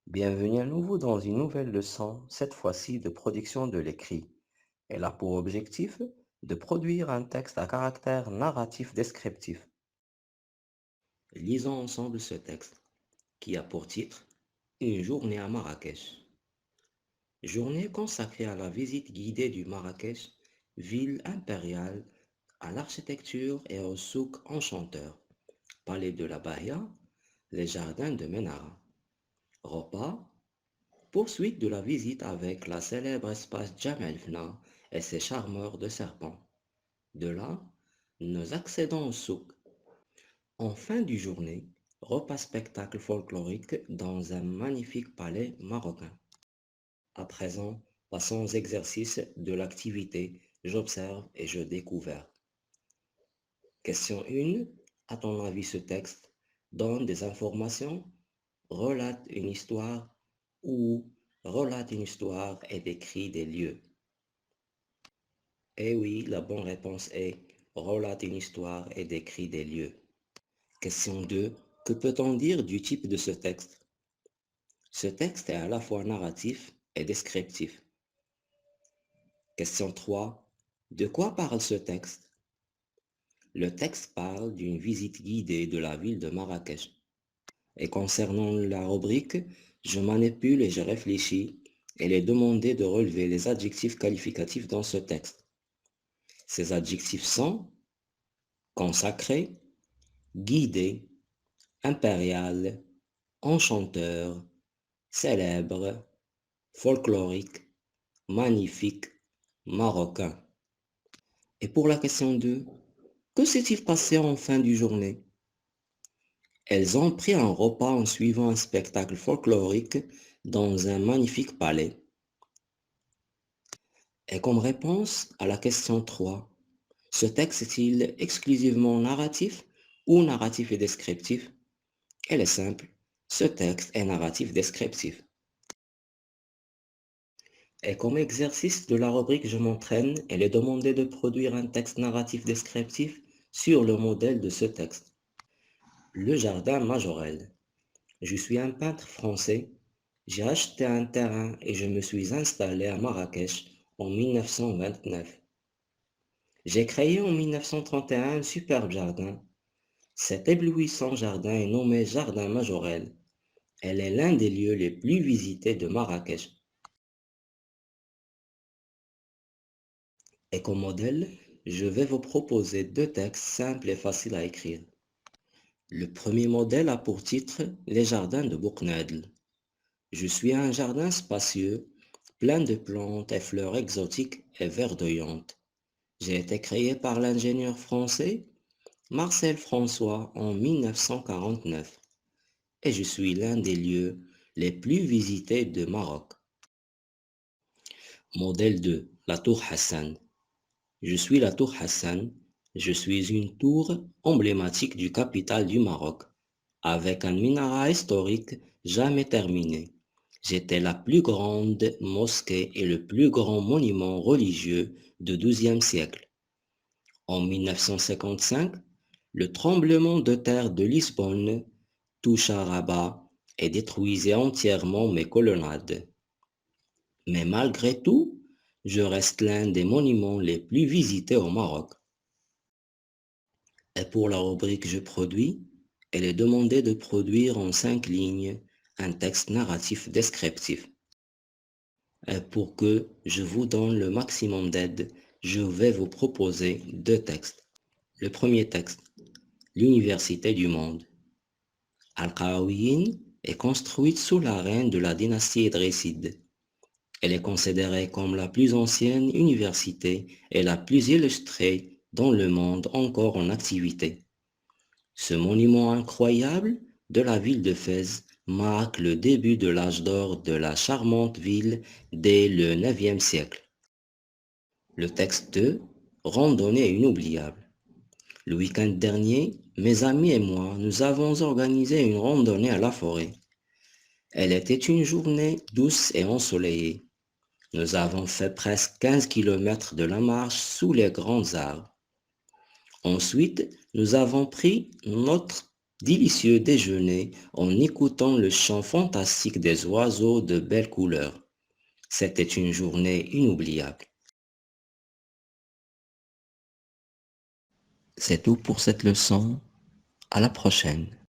Bienvenue à nouveau dans une nouvelle leçon, cette fois-ci de production de l'écrit. Elle a pour objectif de produire un texte à caractère narratif descriptif. Lisons ensemble ce texte qui a pour titre Une journée à Marrakech. Journée consacrée à la visite guidée du Marrakech, ville impériale, à l'architecture et au souk enchanteur, palais de la Bahia, les jardins de Ménara. Repas, poursuite de la visite avec la célèbre espace Djamel Fna et ses charmeurs de serpents. De là, nous accédons au souk. En fin du journée, repas spectacle folklorique dans un magnifique palais marocain. À présent, passons aux exercices de l'activité j'observe et je découvre. Question 1. À ton avis, ce texte donne des informations, relate une histoire ou relate une histoire et décrit des lieux. Eh oui, la bonne réponse est relate une histoire et décrit des lieux. Question 2. Que peut-on dire du type de ce texte? Ce texte est à la fois narratif et descriptif. Question 3. De quoi parle ce texte? Le texte parle d'une visite guidée de la ville de Marrakech. Et concernant la rubrique, je manipule et je réfléchis et il est demandé de relever les adjectifs qualificatifs dans ce texte. Ces adjectifs sont consacré, guidé, impérial, enchanteur, célèbre, folklorique, magnifique, marocain. Et pour la question 2, que s'est-il passé en fin de journée? Elles ont pris un repas en suivant un spectacle folklorique dans un magnifique palais. Et comme réponse à la question 3, ce texte est-il exclusivement narratif ou narratif et descriptif? Elle est simple, ce texte est narratif descriptif. Et comme exercice de la rubrique Je m'entraîne, elle est demandé de produire un texte narratif descriptif sur le modèle de ce texte. Le jardin Majorel. Je suis un peintre français. J'ai acheté un terrain et je me suis installé à Marrakech en 1929. J'ai créé en 1931 un superbe jardin. Cet éblouissant jardin est nommé Jardin Majorel. Elle est l'un des lieux les plus visités de Marrakech. Et comme modèle, je vais vous proposer deux textes simples et faciles à écrire. Le premier modèle a pour titre Les jardins de Bouknedl. Je suis un jardin spacieux, plein de plantes et fleurs exotiques et verdoyantes. J'ai été créé par l'ingénieur français Marcel François en 1949 et je suis l'un des lieux les plus visités de Maroc. Modèle 2, la tour Hassan. Je suis la tour Hassan. Je suis une tour emblématique du capital du Maroc, avec un minaret historique jamais terminé. J'étais la plus grande mosquée et le plus grand monument religieux du XIIe siècle. En 1955, le tremblement de terre de Lisbonne toucha Rabat et détruisait entièrement mes colonnades. Mais malgré tout, je reste l'un des monuments les plus visités au Maroc. Et pour la rubrique Je produis, elle est demandée de produire en 5 lignes un texte narratif descriptif. Et pour que je vous donne le maximum d'aide, je vais vous proposer deux textes. Le premier texte, l'Université du monde. Al-Qarawiyyin est construite sous la reine de la dynastie Idrisside. Elle est considérée comme la plus ancienne université et la plus illustrée dans le monde encore en activité. Ce monument incroyable de la ville de Fès marque le début de l'âge d'or de la charmante ville dès le IXe siècle. Le texte 2, randonnée inoubliable. Le week-end dernier, mes amis et moi, nous avons organisé une randonnée à la forêt. Elle était une journée douce et ensoleillée. Nous avons fait presque 15 kilomètres de la marche sous les grands arbres. Ensuite, nous avons pris notre Délicieux déjeuner en écoutant le chant fantastique des oiseaux de belles couleurs. C'était une journée inoubliable. C'est tout pour cette leçon. À la prochaine.